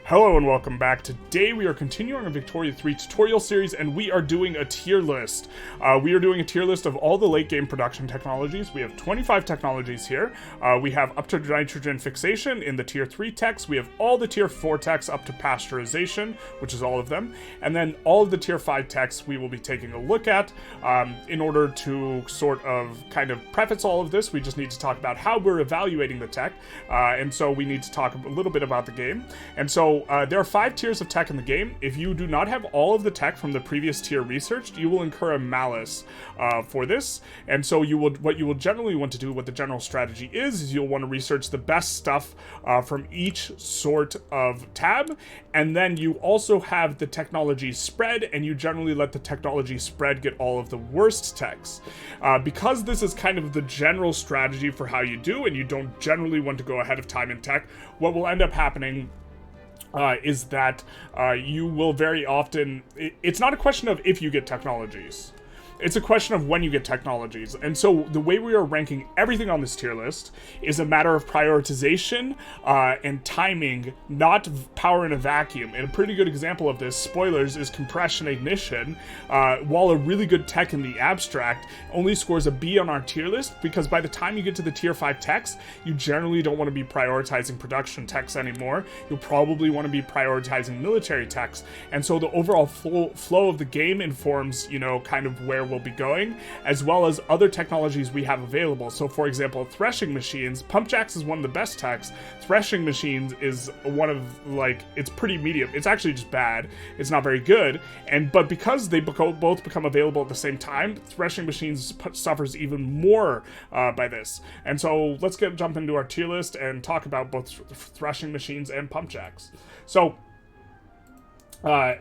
Hello and welcome back. Today we are continuing our Victoria 3 tutorial series and we are doing a tier list. We are doing a tier list of all the late game production technologies. We have 25 technologies here. We have up to nitrogen fixation in the tier 3 techs. We have all the tier 4 techs up to pasteurization, which is all of them. And then all of the tier 5 techs we will be taking a look at. In order to sort of kind of preface all of this, we just need to talk about how we're evaluating the tech. And so we need to talk a little bit about the game. And so there are 5 tiers of tech in the game. If you do not have all of the tech from the previous tier researched, you will incur a malus for this. And so what you will generally want to do, what the general strategy is you'll want to research the best stuff from each sort of tab. And then you also have the technology spread, and you generally let the technology spread get all of the worst techs. Because this is kind of the general strategy for how you do, and you don't generally want to go ahead of time in tech, what will end up happening is that you will very often... It's not a question of if you get technologies. It's a question of when you get technologies. And so the way we are ranking everything on this tier list is a matter of prioritization and timing, not power in a vacuum. And a pretty good example of this, spoilers, is compression ignition. While a really good tech in the abstract only scores a B on our tier list, because by the time you get to the tier 5 techs, you generally don't want to be prioritizing production techs anymore. You'll probably want to be prioritizing military techs. And so the overall flow of the game informs, you know, kind of where we'll be going, as well as other technologies we have available. So for example, threshing machines, Pumpjacks is one of the best techs. Threshing machines is one of, like, it's pretty medium. It's actually just bad. It's not very good. But because they both become available at the same time, threshing machines suffers even more by this. And so let's jump into our tier list and talk about both threshing machines and Pumpjacks. So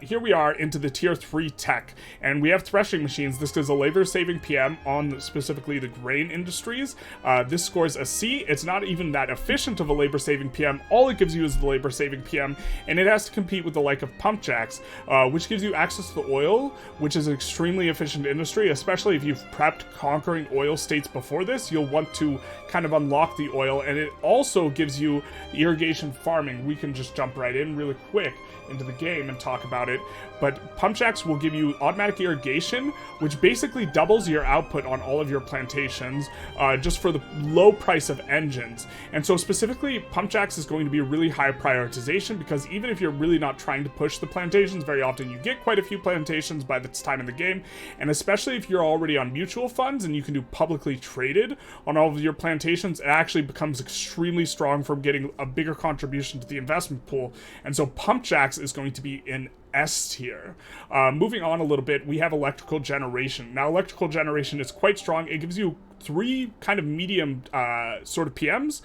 here we are into the tier 3 tech, and we have threshing machines. This is a labor-saving PM on specifically the grain industries. This scores a C. It's not even that efficient of a labor-saving PM. All it gives you is the labor-saving PM, and it has to compete with the like of Pumpjacks, which gives you access to the oil, which is an extremely efficient industry, especially if you've prepped conquering oil states before this. You'll want to kind of unlock the oil, and it also gives you irrigation farming. We can just jump right in really quick into the game and talk about it, but Pumpjacks will give you automatic irrigation, which basically doubles your output on all of your plantations just for the low price of engines. And so specifically, Pumpjacks is going to be a really high prioritization, because even if you're really not trying to push the plantations, very often you get quite a few plantations by this time in the game, and especially if you're already on mutual funds and you can do publicly traded on all of your plantations, it actually becomes extremely strong from getting a bigger contribution to the investment pool. And so Pumpjacks is going to be in S tier. Moving on a little bit, we have electrical generation. Now, electrical generation is quite strong. It gives you 3 kind of medium sort of PMs.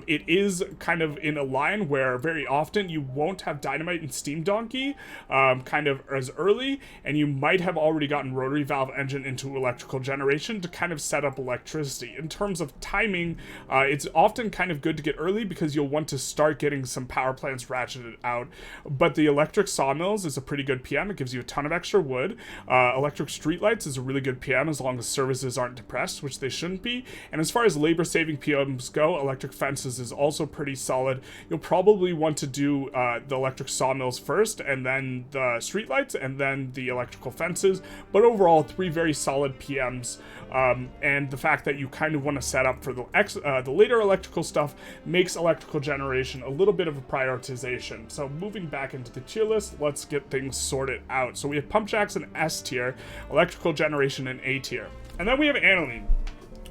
It is kind of in a line where very often you won't have dynamite and steam donkey kind of as early, and you might have already gotten rotary valve engine into electrical generation to kind of set up electricity. In terms of timing, it's often kind of good to get early because you'll want to start getting some power plants ratcheted out. But the electric sawmills is a pretty good PM. It gives you a ton of extra wood. Electric streetlights is a really good PM as long as services aren't depressed, which they shouldn't be. And as far as labor-saving PMs go, electric fences is also pretty solid. You'll probably want to do the electric sawmills first, and then the streetlights, and then the electrical fences. But overall, 3 very solid PMs. And the fact that you kind of want to set up for the later electrical stuff makes electrical generation a little bit of a prioritization. So moving back into the tier list, let's get things sorted out. So we have Pumpjacks in S tier, electrical generation in A tier. And then we have Analine,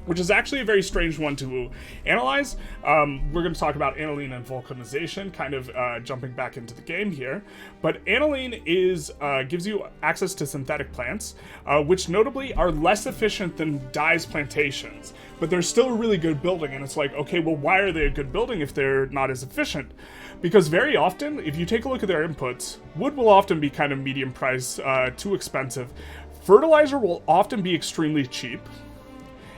which is actually a very strange one to analyze. We're going to talk about Analine and Vulcanization, kind of jumping back into the game here. But Analine gives you access to synthetic plants, which notably are less efficient than Dye's plantations. But they're still a really good building, and it's like, okay, well, why are they a good building if they're not as efficient? Because very often, if you take a look at their inputs, wood will often be kind of medium price, too expensive. Fertilizer will often be extremely cheap.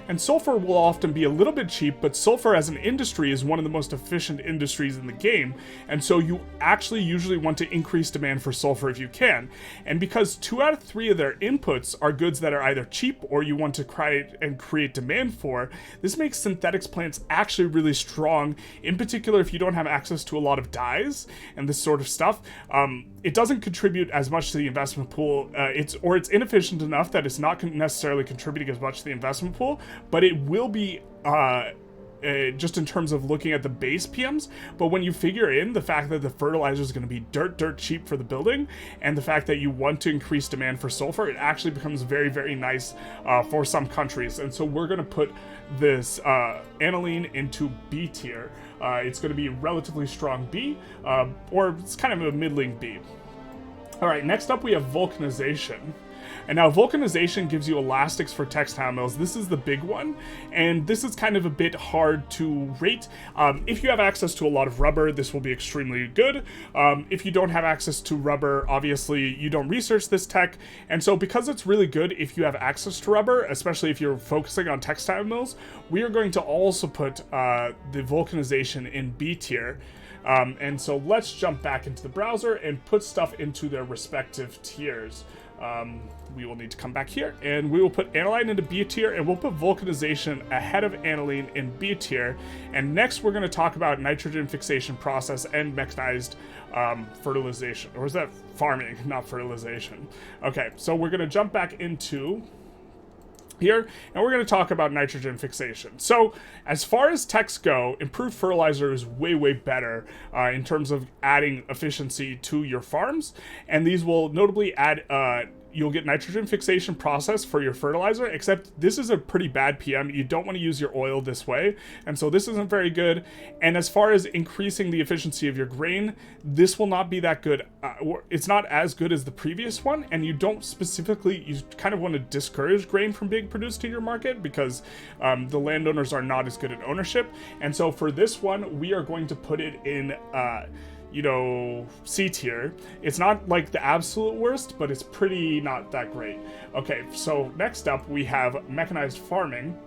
And sulfur will often be a little bit cheap, but sulfur as an industry is one of the most efficient industries in the game, and so you actually usually want to increase demand for sulfur if you can. And because 2 out of 3 of their inputs are goods that are either cheap or you want to create demand for, this makes synthetics plants actually really strong, in particular if you don't have access to a lot of dyes and this sort of stuff. It doesn't contribute as much to the investment pool. It's inefficient enough that it's not necessarily contributing as much to the investment pool, but it will be just in terms of looking at the base PMs. But when you figure in the fact that the fertilizer is going to be dirt cheap for the building, and the fact that you want to increase demand for sulfur, it actually becomes very, very nice for some countries. And so we're going to put this aniline into B tier. It's going to be relatively strong B, or it's kind of a middling B. All right, next up we have vulcanization. And now vulcanization gives you elastics for textile mills. This is the big one, and this is kind of a bit hard to rate. If you have access to a lot of rubber, this will be extremely good. If you don't have access to rubber, obviously you don't research this tech, and so because it's really good if you have access to rubber, especially if you're focusing on textile mills, we are going to also put the vulcanization in B tier. And so let's jump back into the browser and put stuff into their respective tiers. We will need to come back here, and we will put Analine into B tier, and we'll put Vulcanization ahead of Aniline in B tier. And next we're going to talk about nitrogen fixation process and mechanized fertilization. Or is that farming, not fertilization? Okay, so we're going to jump back into here, and we're going to talk about nitrogen fixation. So as far as techs go, improved fertilizer is way better in terms of adding efficiency to your farms, and these will notably add you'll get nitrogen fixation process for your fertilizer, except this is a pretty bad PM. You don't want to use your oil this way, and so this isn't very good. And as far as increasing the efficiency of your grain, this will not be that good. It's not as good as the previous one, and you don't specifically, you kind of want to discourage grain from being produced in your market because the landowners are not as good at ownership. And so for this one, we are going to put it in C tier. It's not like the absolute worst, but it's pretty not that great. Okay, so next up we have mechanized farming.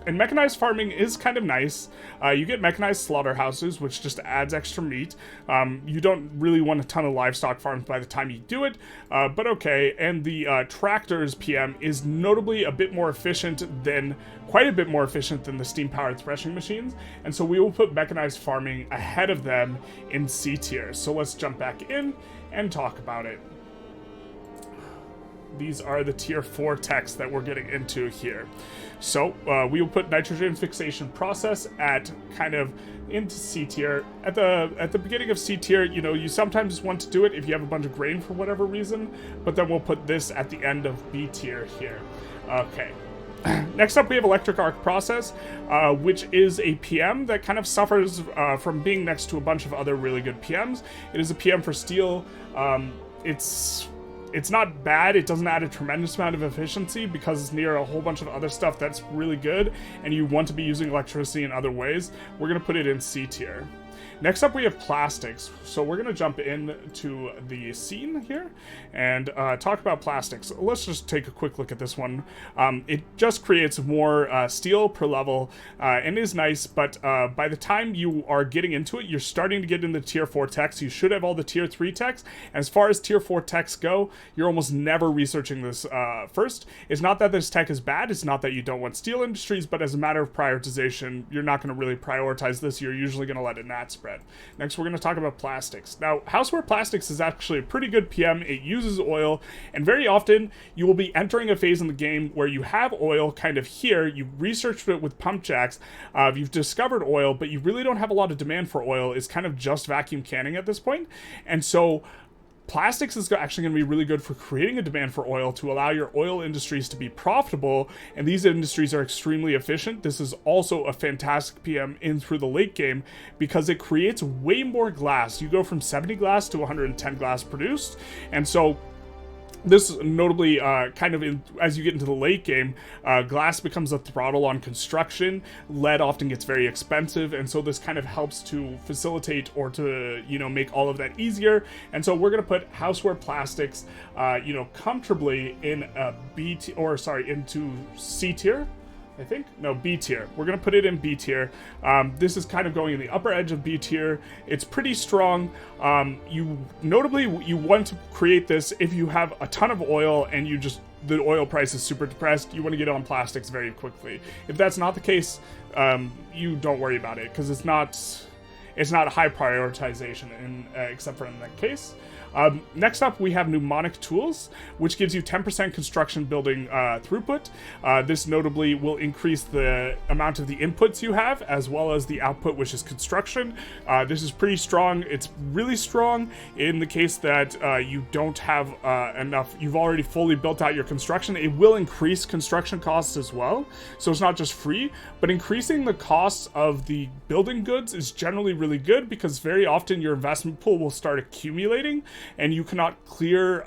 And mechanized farming is kind of nice. You get mechanized slaughterhouses, which just adds extra meat. You don't really want a ton of livestock farms by the time you do it, but okay. And the tractors PM is notably a bit more efficient than, quite a bit more efficient than the steam-powered threshing machines. And so we will put mechanized farming ahead of them in C tier. So let's jump back in and talk about it. These are the tier 4 techs that we're getting into here. So we will put nitrogen fixation process at kind of into C tier. At the beginning of C tier, you sometimes want to do it if you have a bunch of grain for whatever reason, but then we'll put this at the end of B tier here. Okay. Next up, we have electric arc process, which is a PM that kind of suffers from being next to a bunch of other really good PMs. It is a PM for steel. It's not bad. It doesn't add a tremendous amount of efficiency because it's near a whole bunch of other stuff that's really good, and you want to be using electricity in other ways. We're going to put it in C tier. Next up, we have plastics. So we're going to jump into the scene here and talk about plastics. Let's just take a quick look at this one. It just creates more steel per level and is nice, but by the time you are getting into it, you're starting to get into tier 4 techs. You should have all the tier 3 techs. As far as tier 4 techs go, you're almost never researching this first. It's not that this tech is bad. It's not that you don't want steel industries, but as a matter of prioritization, you're not going to really prioritize this. You're usually going to let it nat spread. Next, we're going to talk about plastics. Now, houseware plastics is actually a pretty good PM. It uses oil, and very often you will be entering a phase in the game where you have oil kind of here. You've researched it with Pumpjacks. You've discovered oil, but you really don't have a lot of demand for oil. It's kind of just vacuum canning at this point. And so plastics is actually going to be really good for creating a demand for oil to allow your oil industries to be profitable, and these industries are extremely efficient. This is also a fantastic PM in through the late game because it creates way more glass. You go from 70 glass to 110 glass produced, and so this notably kind of as you get into the late game, glass becomes a throttle on construction. Lead often gets very expensive, and so this kind of helps to facilitate or to make all of that easier. And so we're going to put houseware plastics comfortably in a into C tier. I think. No, B tier. We're going to put it in B tier. This is kind of going in the upper edge of B tier. It's pretty strong. Notably, you want to create this if you have a ton of oil and the oil price is super depressed. You want to get on plastics very quickly. If that's not the case, you don't worry about it, because it's not a high prioritization except for in that case. Next up, we have Pneumatic tools, which gives you 10% construction building throughput. This notably will increase the amount of the inputs you have, as well as the output, which is construction. This is pretty strong. It's really strong in the case that you don't have enough. You've already fully built out your construction. It will increase construction costs as well. So it's not just free, but increasing the costs of the building goods is generally really good, because very often your investment pool will start accumulating, and you cannot clear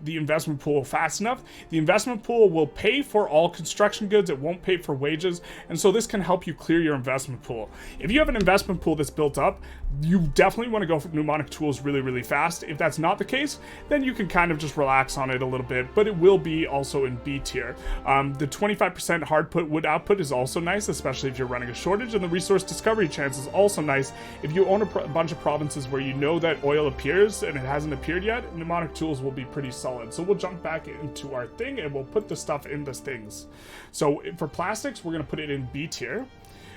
the investment pool fast enough. The investment pool will pay for all construction goods. It won't pay for wages, and so this can help you clear your investment pool. If you have an investment pool that's built up, you definitely want to go for Pneumatic tools really, really fast. If that's not the case, then you can kind of just relax on it a little bit, but it will be also in B tier. The 25% hard wood output is also nice, especially if you're running a shortage, and the resource discovery chance is also nice. If you own a bunch of provinces where you know that oil appears and it hasn't appeared yet, Pneumatic tools will be pretty solid. So we'll jump back into our thing and we'll put the stuff in the things. So for plastics, we're going to put it in B tier.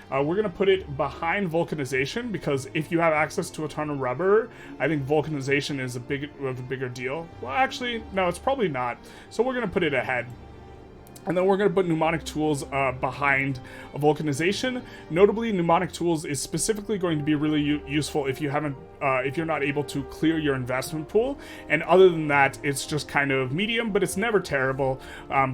We're going to put it behind Vulcanization, because if you have access to a ton of rubber, I think Vulcanization is a bigger deal. Well, actually, no, it's probably not. So we're going to put it ahead. And then we're going to put Pneumatic tools behind Vulcanization. Notably, Pneumatic tools is specifically going to be really useful if you're not able to clear your investment pool. And other than that, it's just kind of medium, but it's never terrible.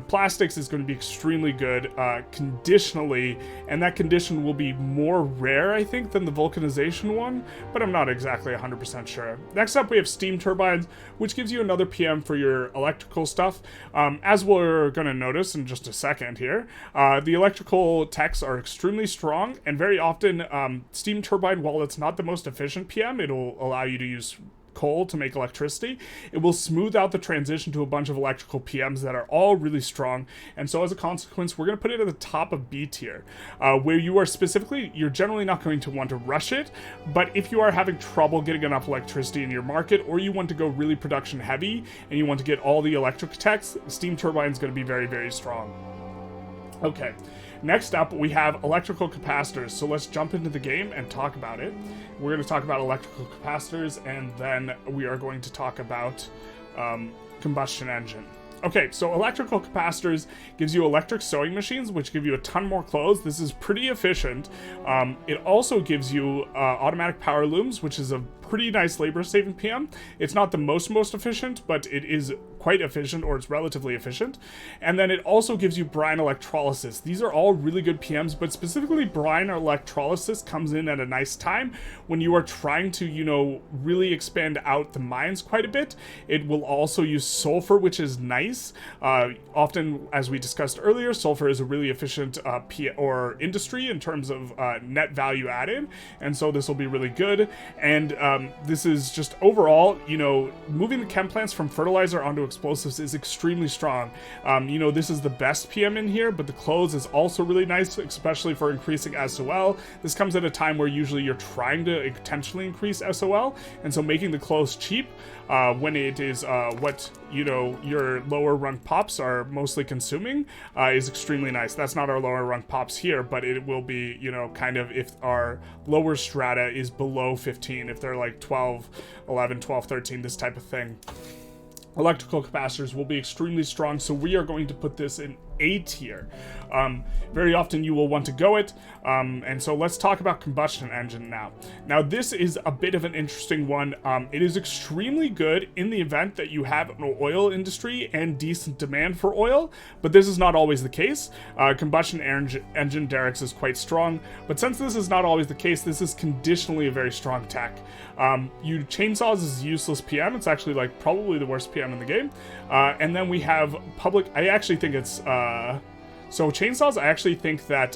Plastics is going to be extremely good conditionally, and that condition will be more rare, I think, than the Vulcanization one, but I'm not exactly 100% sure. Next up, we have steam turbines, which gives you another PM for your electrical stuff. As we're going to notice in just a second here, the electrical techs are extremely strong, and very often steam turbine, while it's not the most efficient PM, it'll allow you to use coal to make electricity. It will smooth out the transition to a bunch of electrical PMs that are all really strong, and so as a consequence, we're going to put it at the top of B tier, where you're generally not going to want to rush it, but if you are having trouble getting enough electricity in your market, or you want to go really production heavy and you want to get all the electric techs, steam turbine is going to be very, very strong. Okay, next up we have electrical capacitors, so let's jump into the game and talk about it. We're going to talk about electrical capacitors, and then we are going to talk about combustion engine. Okay, so electrical capacitors gives you electric sewing machines, which give you a ton more clothes. This is pretty efficient. It also gives you automatic power looms, which is a pretty nice labor-saving PM. It's not the most efficient, but it is quite efficient, or it's relatively efficient. And then it also gives you brine electrolysis. These are all really good PMs, but specifically brine electrolysis comes in at a nice time when you are trying to, really expand out the mines quite a bit. It will also use sulfur, which is nice. Often, as we discussed earlier, sulfur is a really efficient industry in terms of net value added, and so this will be really good. And this is just overall, moving the chem plants from fertilizer onto explosives is extremely strong. This is the best PM in here, but the clothes is also really nice, especially for increasing SOL. This comes at a time where usually you're trying to intentionally increase SOL, and so making the clothes cheap when it is what your lower rung pops are mostly consuming is extremely nice. That's not our lower rung pops here, but it will be, kind of if our lower strata is below 15, if they're like 12, 11, 12, 13, this type of thing. Electrical capacitors will be extremely strong, so we are going to put this in A tier. Very often you will want to go it, and so let's talk about combustion engine now. Now this is a bit of an interesting one. It is extremely good in the event that you have an oil industry and decent demand for oil, but this is not always the case. Combustion engine derricks is quite strong, but since this is not always the case, this is conditionally a very strong tech. Chainsaws is useless PM. It's actually like probably the worst PM in the game. And then we have public, I actually think it's So chainsaws, I actually think that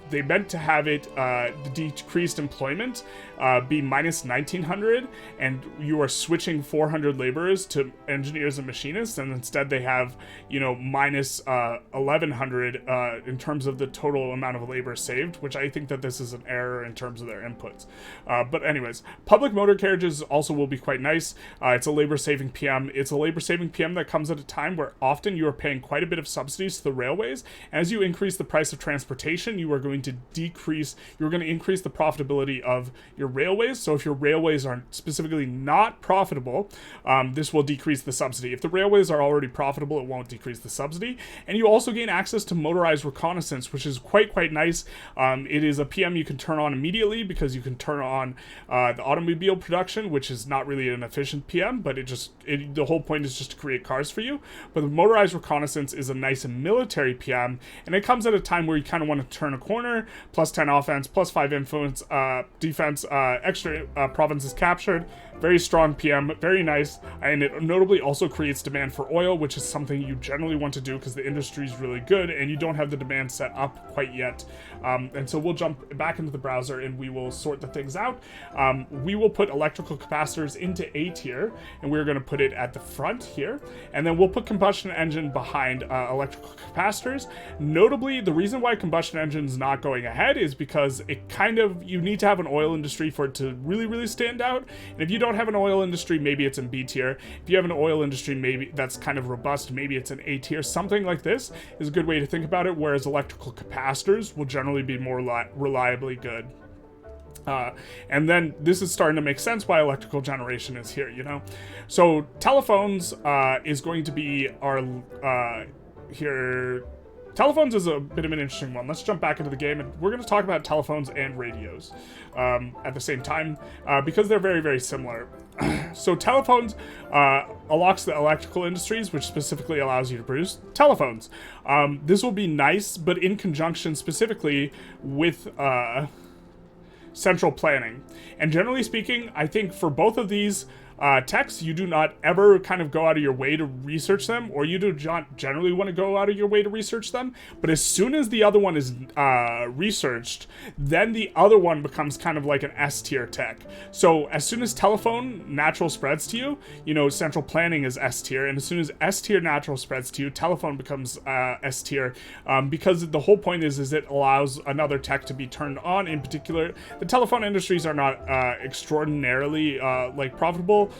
they meant to have it the decreased employment be minus 1900, and you are switching 400 laborers to engineers and machinists, and instead they have, you know, minus 1100 in terms of the total amount of labor saved, which I think that this is an error in terms of their inputs. But anyways, public motor carriages also will be quite nice. It's a labor saving PM. It's a labor saving PM that comes at a time where often you are paying quite a bit of subsidies to the railways. As you increase the price of transportation, you're going to increase the profitability of your railways. So if your railways are specifically not profitable, this will decrease the subsidy. If the railways are already profitable, it won't decrease the subsidy. And you also gain access to motorized reconnaissance, which is quite nice. It is a PM you can turn on immediately because you can turn on the automobile production, which is not really an efficient PM, but the whole point is just to create cars for you. But the motorized reconnaissance is a nice military PM, and it comes at a time where you kind of want to turn a corner. Plus 10 offense, plus 5 influence, defense, extra provinces captured. Very strong PM, very nice, and it notably also creates demand for oil, which is something you generally want to do because the industry is really good and you don't have the demand set up quite yet. And so we'll jump back into the browser and we will sort the things out. We will put electrical capacitors into A tier, and we're going to put it at the front here, and then we'll put combustion engine behind electrical capacitors. Notably, the reason why combustion engine is not going ahead is because you need to have an oil industry for it to really stand out. And if you don't have an oil industry, maybe it's in B tier. If you have an oil industry, maybe that's kind of robust, maybe it's in A tier. Something like this is a good way to think about it, whereas electrical capacitors will generally be more reliably good. And then this is starting to make sense why electrical generation is here, you know? So telephones is going to be our here. Telephones is a bit of an interesting one. Let's jump back into the game, and we're going to talk about telephones and radios at the same time because they're very similar. So telephones unlocks the electrical industries, which specifically allows you to produce telephones. This will be nice, but in conjunction specifically with central planning. And generally speaking, I think for both of these techs, you do not ever kind of go out of your way to research them, or you do not generally want to go out of your way to research them. But as soon as the other one is researched, then the other one becomes kind of like an S tier tech. So as soon as telephone natural spreads to you, you know, central planning is S tier, and as soon as S tier natural spreads to you, telephone becomes S tier, because the whole point is it allows another tech to be turned on. In particular, the telephone industries are not extraordinarily like profitable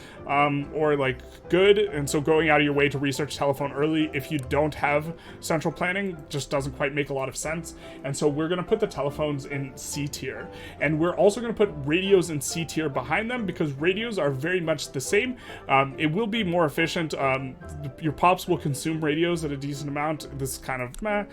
or like good, and so going out of your way to research telephone early if you don't have central planning just doesn't quite make a lot of sense. And so we're going to put the telephones in C tier, and we're also going to put radios in C tier behind them because radios are very much the same. It will be more efficient. Your pops will consume radios at a decent amount. This is kind of meh.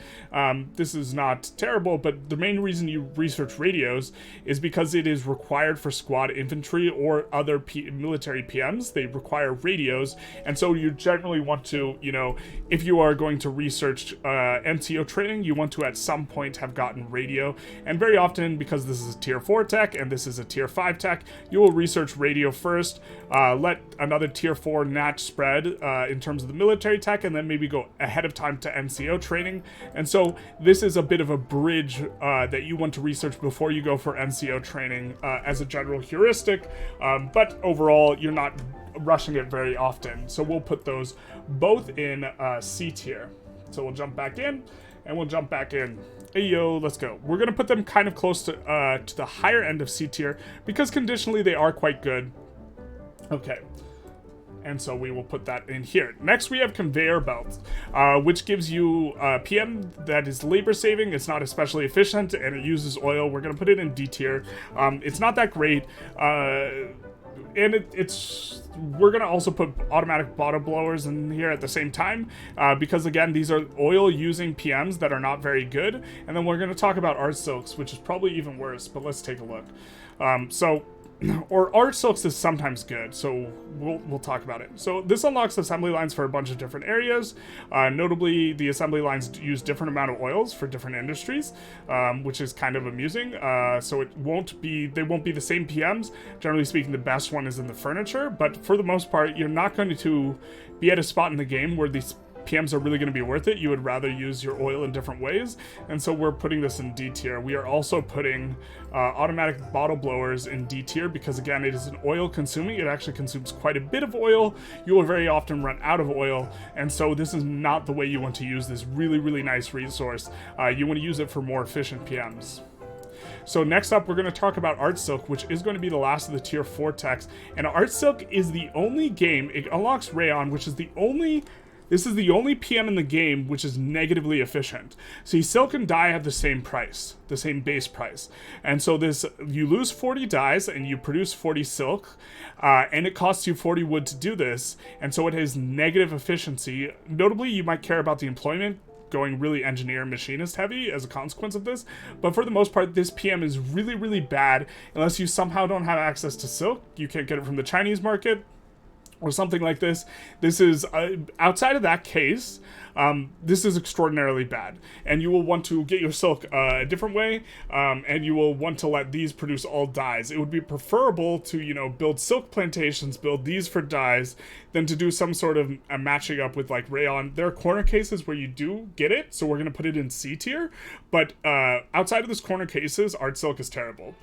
This is not terrible, but the main reason you research radios is because it is required for squad infantry or other military PMs. They require radios, and so you generally want to, you know, if you are going to research NCO training, you want to at some point have gotten radio. And very often, because this is a tier 4 tech and this is a tier 5 tech, you will research radio first, let another tier 4 nat spread in terms of the military tech, and then maybe go ahead of time to NCO training. And so this is a bit of a bridge that you want to research before you go for NCO training as a general heuristic, but overall you're not rushing it very often. So we'll put those both in C tier. So we'll jump back in, and we'll jump back in. Hey yo, let's go. We're gonna put them kind of close to the higher end of C tier because conditionally they are quite good. Okay. And so we will put that in here. Next, we have conveyor belts, which gives you PM that is labor saving. It's not especially efficient, and it uses oil. We're going to put it in D tier. It's not that great. And we're going to also put automatic bottom blowers in here at the same time, because again, these are oil using PMs that are not very good. And then we're going to talk about art silks, which is probably even worse, but let's take a look. Or art silks is sometimes good, so we'll talk about it. So this unlocks assembly lines for a bunch of different areas. Notably, the assembly lines use different amount of oils for different industries, which is kind of amusing. So they won't be the same PMs. Generally speaking, the best one is in the furniture, but for the most part, you're not going to be at a spot in the game where these PMs are really going to be worth it, you would rather use your oil in different ways, and so we're putting this in D tier. We are also putting automatic bottle blowers in D tier because, again, it is an oil consuming. It actually consumes quite a bit of oil. You will very often run out of oil, and so this is not the way you want to use this really nice resource. You want to use it for more efficient PMs. So next up, we're going to talk about Art Silk, which is going to be the last of the tier 4 techs. And Art Silk is the only game, it unlocks Rayon, which is this is the only PM in the game which is negatively efficient. See, silk and dye have the same price, the same base price. And so you lose 40 dyes and you produce 40 silk, and it costs you 40 wood to do this. And so it has negative efficiency. Notably, you might care about the employment, going really engineer and machinist heavy as a consequence of this, but for the most part this PM is really bad unless you somehow don't have access to silk. You can't get it from the Chinese market or something like this. This is outside of that case, this is extraordinarily bad, and you will want to get your silk a different way, and you will want to let these produce all dyes. It would be preferable to, you know, build silk plantations, build these for dyes, than to do some sort of matching up with like rayon. There are corner cases where you do get it, so we're going to put it in C tier, but outside of this corner cases, Art Silk is terrible.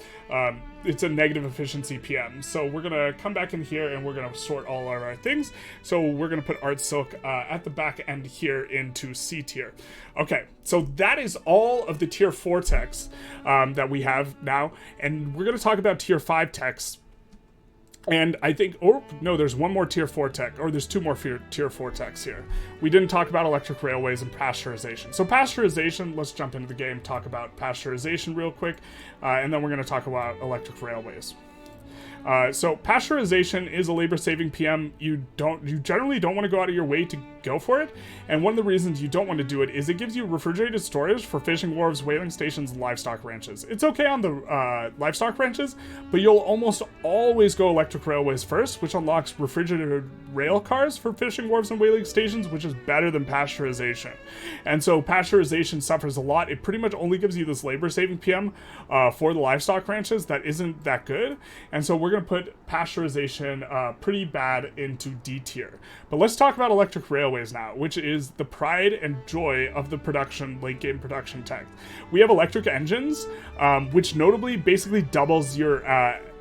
It's a negative efficiency PM, so we're going to come back in here and we're going to sort all of our things. So we're going to put Art Silk at the back end here into C tier. Okay, so that is all of the tier 4 techs that we have now, and we're going to talk about tier 5 techs. And I think, or no, there's one more tier 4 tech, or there's two more tier 4 techs here. We didn't talk about electric railways and pasteurization. So pasteurization, let's jump into the game, talk about pasteurization real quick, and then we're going to talk about electric railways. So pasteurization is a labor-saving PM. You generally don't want to go out of your way to go for it, and one of the reasons you don't want to do it is it gives you refrigerated storage for fishing wharves, whaling stations, and livestock ranches. It's okay on the livestock ranches, but you'll almost always go electric railways first, which unlocks refrigerated rail cars for fishing wharves and whaling stations, which is better than pasteurization. And so pasteurization suffers a lot. It pretty much only gives you this labor-saving PM for the livestock ranches that isn't that good, and so we're going to put pasteurization pretty bad into D tier. But let's talk about electric railways now, which is the pride and joy of the production, late game production tech. We have electric engines, which notably basically doubles your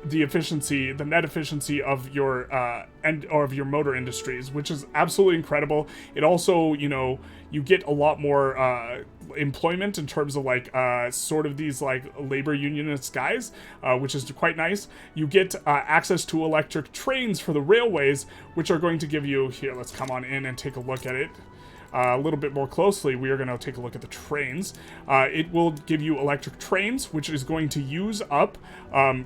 the efficiency, the net efficiency of your of your motor industries, which is absolutely incredible. It also, you know, you get a lot more employment in terms of like sort of these like labor unionist guys, which is quite nice. You get access to electric trains for the railways, which are going to give you, here, let's come on in and take a look at it a little bit more closely. We are going to take a look at the trains. It will give you electric trains, which is going to use up,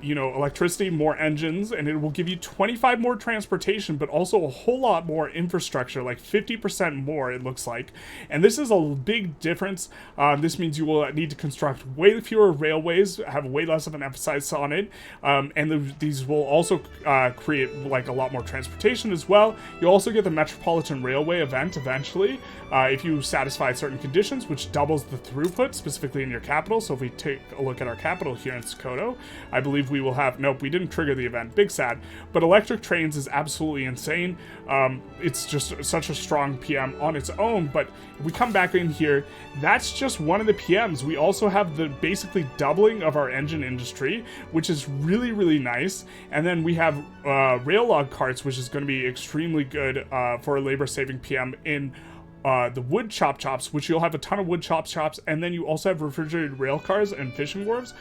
you know, electricity, more engines, and it will give you 25 more transportation, but also a whole lot more infrastructure, like 50% more, it looks like. And this is a big difference. This means you will need to construct way fewer railways, have way less of an emphasis on it, and these will also create like a lot more transportation as well. You'll also get the Metropolitan Railway event eventually, if you satisfy certain conditions, which doubles the throughput, specifically in your capital. So if we take a look at our capital here in Sokoto, I believe we will have, nope, we didn't trigger the event, big sad, but electric trains is absolutely insane. It's just such a strong PM on its own, but if we come back in here, that's just one of the PMs. We also have the basically doubling of our engine industry, which is really nice, and then we have rail log carts, which is going to be extremely good for a labor-saving PM in the wood chops, which you'll have a ton of wood chops, and then you also have refrigerated rail cars and fishing wharves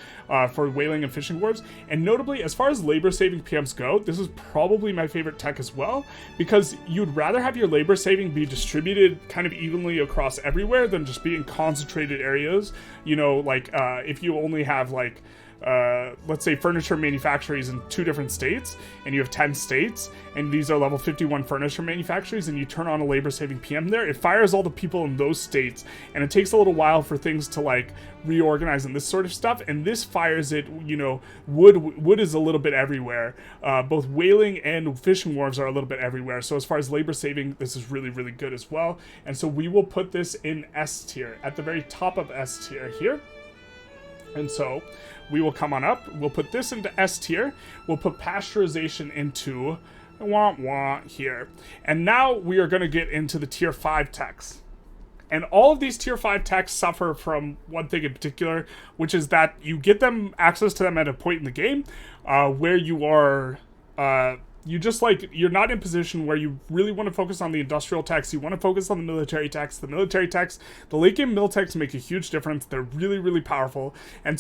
for whaling and fishing wharves. And notably, as far as labor-saving PMs go, this is probably my favorite tech as well, because you'd rather have your labor-saving be distributed kind of evenly across everywhere than just be in concentrated areas. You know, like if you only have like let's say furniture manufacturers in 2 different states, and you have 10 states, and these are level 51 furniture manufacturers, and you turn on a labor-saving PM there, it fires all the people in those states, and it takes a little while for things to like reorganize and this sort of stuff, and this fires it, you know, wood is a little bit everywhere, both whaling and fishing wharves are a little bit everywhere, so as far as labor-saving, this is really good as well, and so we will put this in S tier, at the very top of S tier here. And so we will come on up, we'll put this into S tier, we'll put pasteurization into wah wah here. And now we are going to get into the tier 5 techs. And all of these tier 5 techs suffer from one thing in particular, which is that you get them access to them at a point in the game where you are, you're not in a position where you really want to focus on the industrial techs. You want to focus on the military techs. The military techs, the late game mil techs make a huge difference. They're really, really powerful. And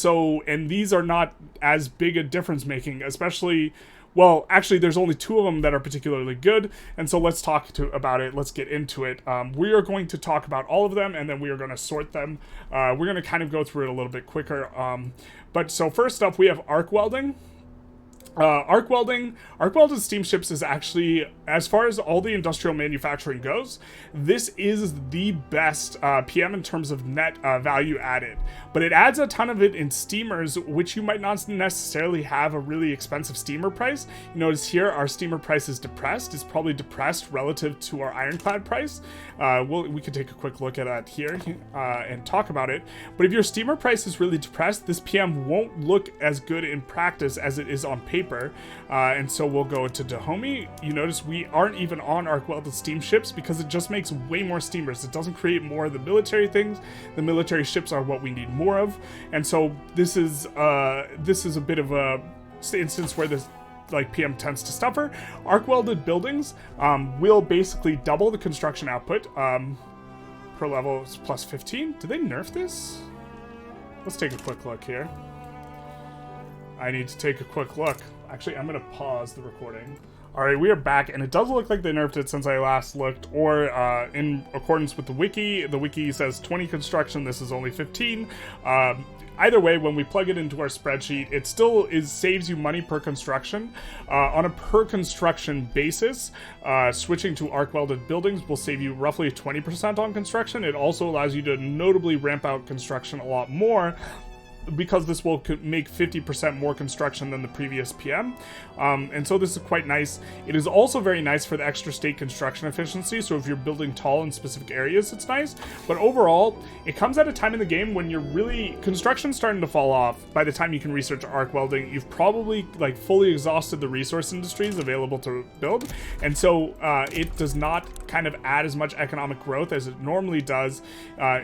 these are not as big a difference making, especially... Well, actually, there's only 2 of them that are particularly good, and so let's talk about it. Let's get into it. We are going to talk about all of them, and then we are going to sort them. We're going to kind of go through it a little bit quicker. But so first up, we have arc welding. Arc welded steamships is actually, as far as all the industrial manufacturing goes, this is the best PM in terms of net value added. But it adds a ton of it in steamers, which you might not necessarily have a really expensive steamer price. You notice here our steamer price is depressed. It's probably depressed relative to our ironclad price. We could take a quick look at that here and talk about it. But if your steamer price is really depressed, this PM won't look as good in practice as it is on paper. And so we'll go to Dahomey. You notice we aren't even on arc welded steamships because it just makes way more steamers. It doesn't create more of the military things. The military ships are what we need more of. And so this is a bit of a instance where this PM tends to suffer. Arc welded buildings will basically double the construction output per level plus 15. Did they nerf this? Let's take a quick look here. I need to take a quick look. Actually, I'm going to pause the recording. All right, we are back, and it does look like they nerfed it since I last looked, or in accordance with the wiki says 20 construction, this is only 15. Either way, when we plug it into our spreadsheet, it still saves you money per construction. On a per construction basis, switching to arc welded buildings will save you roughly 20% on construction. It also allows you to notably ramp out construction a lot more, because this will make 50% more construction than the previous PM. And so this is quite nice. It is also very nice for the extra state construction efficiency, so if you're building tall in specific areas, it's nice. But overall, it comes at a time in the game when construction's starting to fall off. By the time you can research arc welding, you've probably fully exhausted the resource industries available to build, and so it does not kind of add as much economic growth as it normally does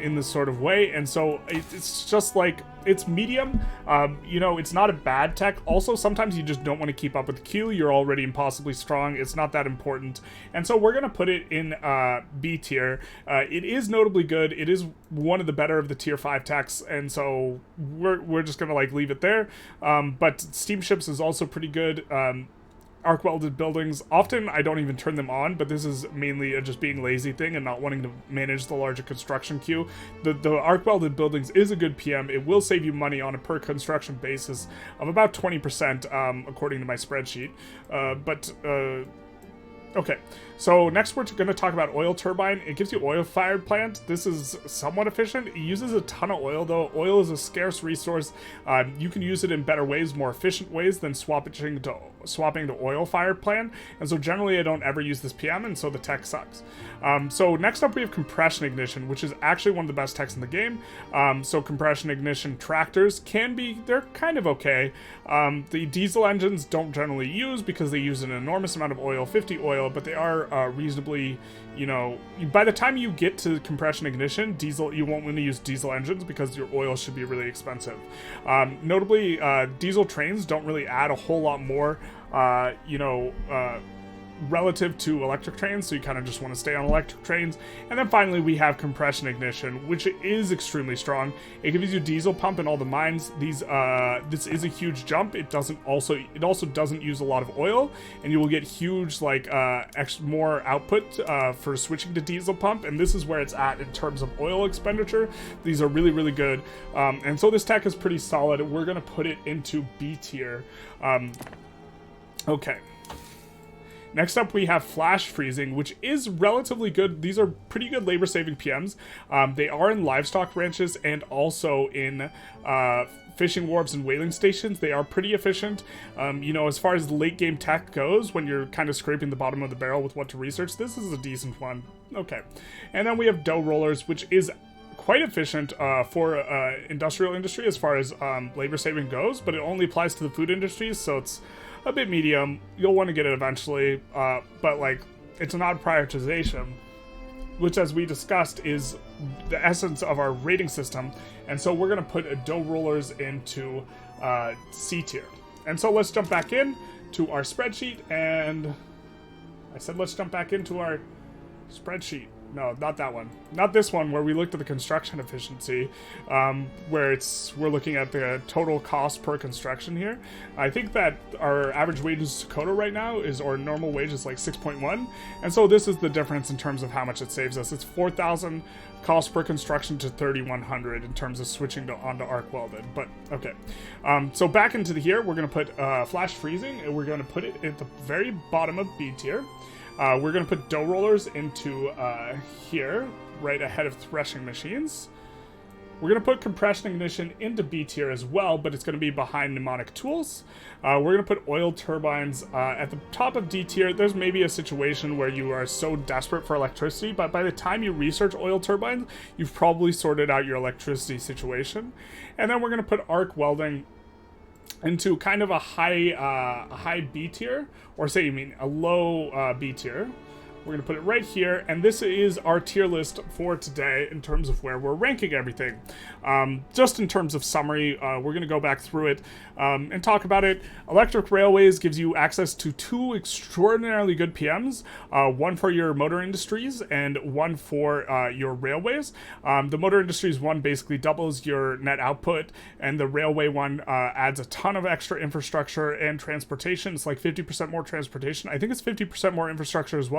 in this sort of way. And so it's just it's medium. It's not a bad tech. Also, sometimes you just don't want to keep up with the queue. You're already impossibly strong. It's not that important. And so we're going to put it in B tier. It is notably good. It is one of the better of the tier 5 techs, and so we're just going to leave it there. But steamships is also pretty good. Arc welded buildings, often I don't even turn them on, but this is mainly a just being lazy thing and not wanting to manage the larger construction queue. The arc welded buildings is a good PM. It will save you money on a per construction basis of about 20%, according to my spreadsheet. Okay, so next we're going to talk about oil turbine. It gives you oil-fired plant. This is somewhat efficient. It uses a ton of oil, though. Oil is a scarce resource. You can use it in better ways, more efficient ways than swapping to oil-fired plant. And so generally I don't ever use this PM, and so the tech sucks. So next up we have compression ignition, which is actually one of the best techs in the game. So compression ignition tractors they're kind of okay. The diesel engines don't generally use because they use an enormous amount of oil, 50 oil, but they are reasonably, by the time you get to compression ignition, you won't want to use diesel engines because your oil should be really expensive. Notably, diesel trains don't really add a whole lot more, relative to electric trains, so you kind of just want to stay on electric trains. And then finally we have compression ignition, which is extremely strong. It gives you diesel pump in all the mines. This is a huge jump. It also doesn't use a lot of oil, and you will get huge more output for switching to diesel pump, and this is where it's at in terms of oil expenditure. These are really, really good, and so this tech is pretty solid. We're gonna put it into B tier. Okay. Next up, we have flash freezing, which is relatively good. These are pretty good labor-saving PMs. They are in livestock ranches and also in fishing wharves and whaling stations. They are pretty efficient. As far as late-game tech goes, when you're kind of scraping the bottom of the barrel with what to research, this is a decent one. Okay. And then we have dough rollers, which is quite efficient for industrial industry as far as labor saving goes, but it only applies to the food industry, so it's a bit medium. You'll want to get it eventually, but like it's not prioritization, which, as we discussed, is the essence of our rating system. And so we're going to put dough rollers into C tier. And so let's jump back in to our spreadsheet. And I said let's jump back into our spreadsheet. No, not that one. Not this one where we looked at the construction efficiency, where we're looking at the total cost per construction here. I think that our average wage in Dakota right now or normal wage is like 6.1. And so this is the difference in terms of how much it saves us. It's 4,000 cost per construction to 3,100 in terms of switching onto arc welded. But okay. So back into here, we're going to put flash freezing, and we're going to put it at the very bottom of B tier. We're going to put dough rollers into here, right ahead of threshing machines. We're going to put compression ignition into B tier as well, but it's going to be behind pneumatic tools. We're going to put oil turbines at the top of D tier. There's maybe a situation where you are so desperate for electricity, but by the time you research oil turbines, you've probably sorted out your electricity situation. And then we're going to put arc welding into kind of a high B tier, or say you mean a low B tier. We're going to put it right here, and this is our tier list for today in terms of where we're ranking everything. Just in terms of summary, we're going to go back through it and talk about it. Electric railways gives you access to 2 extraordinarily good PMs, one for your motor industries and one for your railways. The motor industries one basically doubles your net output, and the railway one adds a ton of extra infrastructure and transportation. It's like 50% more transportation. I think it's 50% more infrastructure as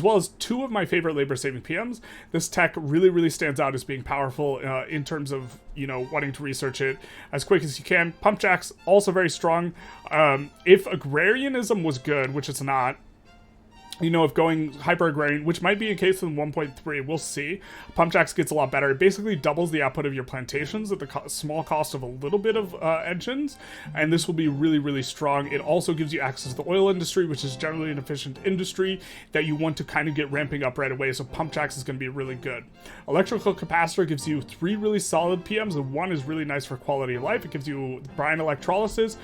well as 2 of my favorite labor-saving PMs. This tech really, really stands out as being powerful in terms of, wanting to research it as quick as you can. Pumpjacks, also very strong. If agrarianism was good, which it's not, if going hyper-agrarian, which might be a case in 1.3, we'll see. Pumpjacks gets a lot better. It basically doubles the output of your plantations at the small cost of a little bit of engines, and this will be really, really strong. It also gives you access to the oil industry, which is generally an efficient industry that you want to kind of get ramping up right away, so Pumpjacks is going to be really good. Electrical capacitor gives you 3 really solid PMs, and 1 is really nice for quality of life. It gives you brine electrolysis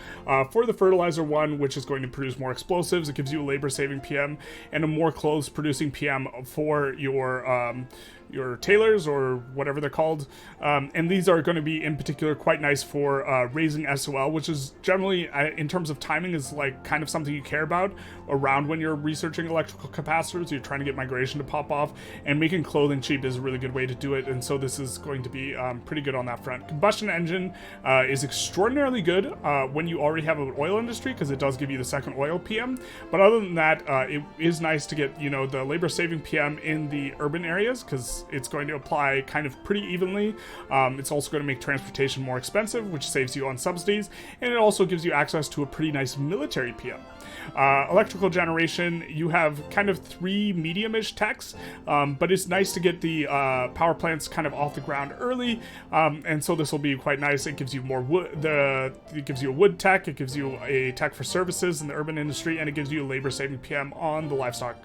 for the fertilizer one, which is going to produce more explosives. It gives you a labor-saving PM, and a more clothes producing PM for your tailors, or whatever they're called. And these are going to be in particular quite nice for raising SOL, which is generally, in terms of timing, is like kind of something you care about around when you're researching electrical capacitors. You're trying to get migration to pop off, and making clothing cheap is a really good way to do it. And so this is going to be pretty good on that front. Combustion engine is extraordinarily good when you already have an oil industry, because it does give you the second oil PM. But other than that, it is nice to get, the labor saving PM in the urban areas, because it's going to apply kind of pretty evenly. It's also going to make transportation more expensive, which saves you on subsidies, and it also gives you access to a pretty nice military PM. Electrical generation, you have kind of 3 medium-ish techs, but it's nice to get the power plants kind of off the ground early, and so this will be quite nice. It gives you more wood. It gives you a wood tech. It gives you a tech for services in the urban industry, and it gives you a labor-saving PM on the livestock.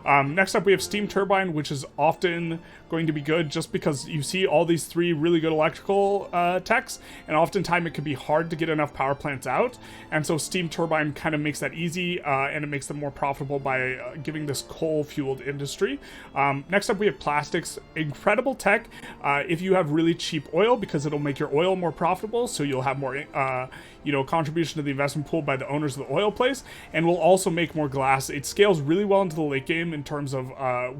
Next up, we have steam turbine, which is often going to be good just because you see all these 3 really good electrical techs, and oftentimes it can be hard to get enough power plants out, and so steam turbine kind of makes that easy, and it makes them more profitable by giving this coal-fueled industry. Next up, we have plastics. Incredible tech if you have really cheap oil, because it'll make your oil more profitable, so you'll have more contribution to the investment pool by the owners of the oil place, and will also make more glass. It scales really well into the late game in terms of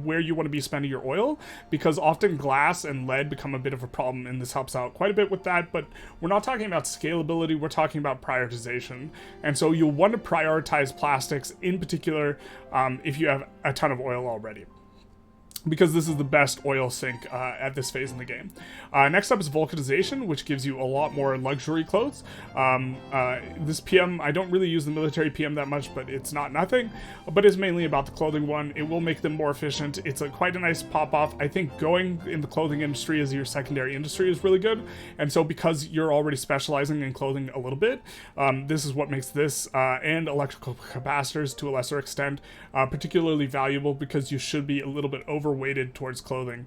where you want to be spending your oil, because often glass and lead become a bit of a problem, and this helps out quite a bit with that. But we're not talking about scalability, we're talking about prioritization, and so you'll want to prioritize plastics in particular if you have a ton of oil already, because this is the best oil sink at this phase in the game. Next up is Vulcanization, which gives you a lot more luxury clothes. This PM, I don't really use the military PM that much, but it's not nothing. But it's mainly about the clothing one. It will make them more efficient. It's quite a nice pop-off. I think going in the clothing industry as your secondary industry is really good. And so because you're already specializing in clothing a little bit, this is what makes this and electrical capacitors to a lesser extent particularly valuable, because you should be a little bit overweighted towards clothing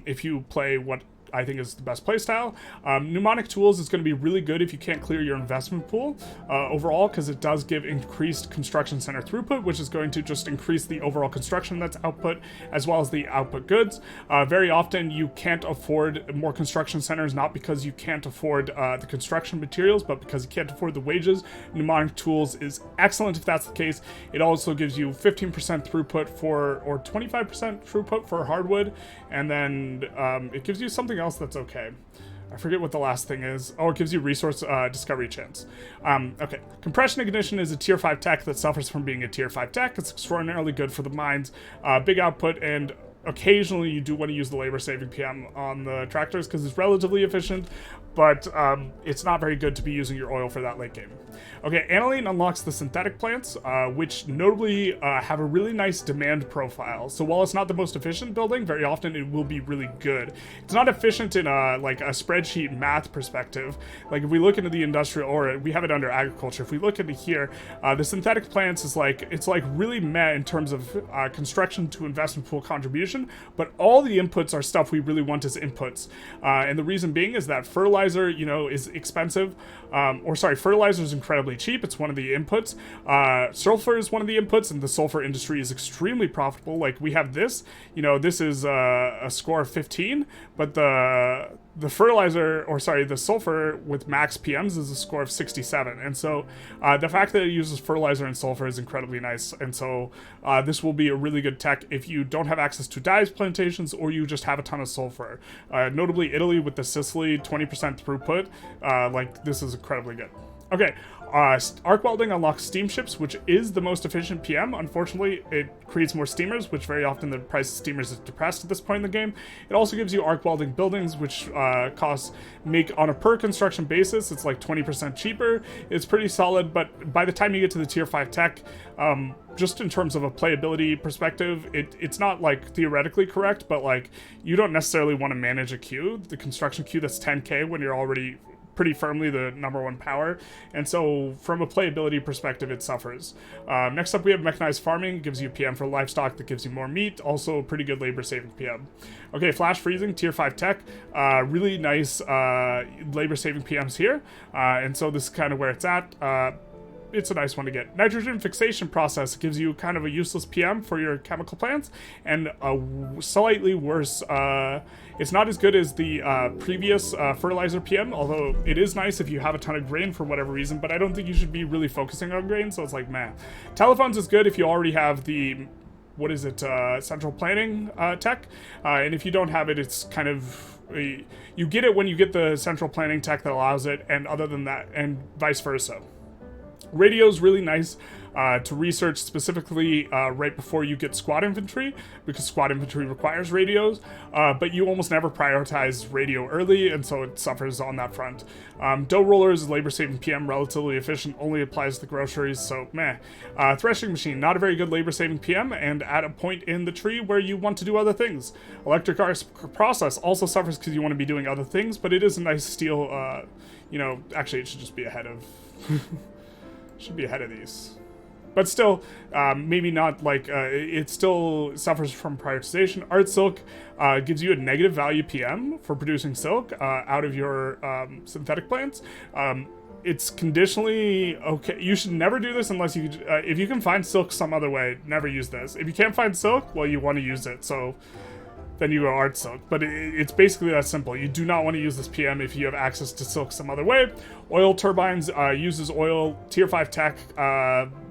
if you play what I think is the best playstyle. Pneumatic tools is going to be really good if you can't clear your investment pool overall, because it does give increased construction center throughput, which is going to just increase the overall construction that's output as well as the output goods. Very often you can't afford more construction centers, not because you can't afford the construction materials, but because you can't afford the wages. Pneumatic tools is excellent if that's the case. It also gives you 15% throughput or 25% throughput for hardwood, and then it gives you something else that's okay. I forget what the last thing is. Oh, it gives you resource discovery chance. Okay. Compression ignition is a tier 5 tech that suffers from being a tier 5 tech. It's extraordinarily good for the mines. Big output, and occasionally you do want to use the labor saving PM on the tractors because it's relatively efficient, but it's not very good to be using your oil for that late game. Okay, Analine unlocks the synthetic plants, which notably have a really nice demand profile. So while it's not the most efficient building, very often it will be really good. It's not efficient in like a spreadsheet math perspective. Like if we look into the industrial, or we have it under agriculture, if we look into here, the synthetic plants is like, it's like really meh in terms of construction to investment pool contribution, but all the inputs are stuff we really want as inputs. And the reason being is that fertilizer, you know, is expensive, fertilizer is incredibly cheap. It's one of the inputs. Sulfur is one of the inputs, and the sulfur industry is extremely profitable. Like we have this, you know, this is a score of 15, but the fertilizer, the sulfur with max PMs is a score of 67. And so the fact that it uses fertilizer and sulfur is incredibly nice. And so this will be a really good tech if you don't have access to dyes plantations or you just have a ton of sulfur. Notably Italy with the Sicily 20% throughput, like this is incredibly good. Okay, arc welding unlocks steamships, which is the most efficient PM. Unfortunately, it creates more steamers, which very often the price of steamers is depressed at this point in the game. It also gives you arc welding buildings, which make on a per construction basis, it's like 20% cheaper. It's pretty solid, but by the time you get to the tier 5 tech, just in terms of a playability perspective, it's not like theoretically correct, but like you don't necessarily want to manage a queue, the construction queue that's 10k when you're already pretty firmly the #1 power, and so from a playability perspective it suffers. Next up we have mechanized farming. It gives you PM for livestock that gives you more meat, also pretty good labor saving PM. Okay, flash freezing, tier 5 tech, really nice labor saving PMs here, and so this is kind of where it's at. It's a nice one to get. Nitrogen fixation process gives you kind of a useless PM for your chemical plants, and a slightly worse, it's not as good as the previous fertilizer PM, although it is nice if you have a ton of grain for whatever reason, but I don't think you should be really focusing on grain, so it's like, meh. Telephones is good if you already have the, central planning tech, and if you don't have it, it's kind of, you get it when you get the central planning tech that allows it, and other than that, and vice versa. Radio is really nice to research specifically right before you get squad infantry, because squad infantry requires radios, but you almost never prioritize radio early, and so it suffers on that front. Dough rollers is labor saving PM, relatively efficient, only applies to groceries, so meh. Threshing machine, not a very good labor saving PM, and at a point in the tree where you want to do other things. Electric arc process also suffers because you want to be doing other things, but it is a nice steel, actually it should just be ahead of... should be ahead of these. But still, maybe not like, it still suffers from prioritization. Art silk gives you a negative value PM for producing silk out of your synthetic plants. It's conditionally okay. You should never do this unless you, if you can find silk some other way, never use this. If you can't find silk, well, you want to use it, so then you go art silk. But it's basically that simple. You do not want to use this PM if you have access to silk some other way. Oil turbines uses oil, tier 5 tech,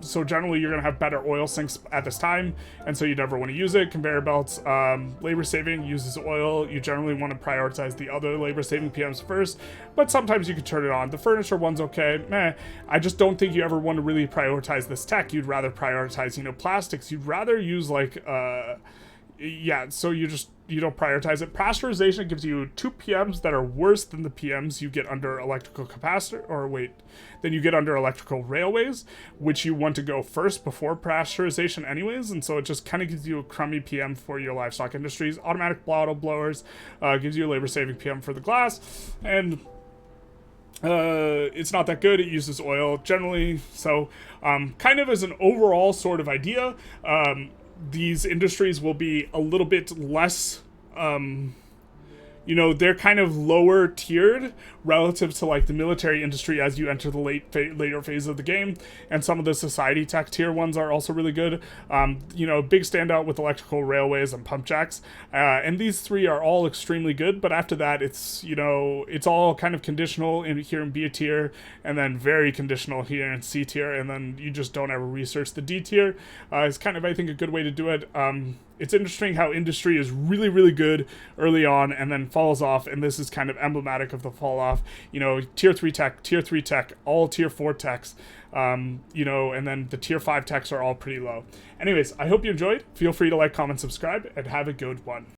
so generally you're going to have better oil sinks at this time, and so you never want to use it. Conveyor belts, labor saving, uses oil. You generally want to prioritize the other labor saving PMs first, but sometimes you can turn it on. The furniture one's okay, meh. I just don't think you ever want to really prioritize this tech. You'd rather prioritize, plastics. You'd rather use like, so you don't prioritize it. Pasteurization gives you 2 PMs that are worse than the PMs you get under electrical than you get under electrical railways, which you want to go first before pasteurization anyways, and so it just kind of gives you a crummy PM for your livestock industries. Automatic bottle blowers gives you a labor saving PM for the glass, and it's not that good. It uses oil generally, so kind of as an overall sort of idea, these industries will be a little bit less you know, they're kind of lower tiered relative to like the military industry as you enter the later phase of the game, and some of the society tech tier ones are also really good. You know, big standout with electrical railways and pumpjacks, and these three are all extremely good. But after that, it's, you know, it's all kind of conditional here in B tier, and then very conditional here in C tier, and then you just don't ever research the D tier. It's kind of, I think, a good way to do it. It's interesting how industry is really, really good early on and then falls off, and this is kind of emblematic of the fall off. You know, tier 3 tech, all tier 4 techs, you know, and then the tier 5 techs are all pretty low. Anyways, I hope you enjoyed. Feel free to like, comment, subscribe, and have a good one.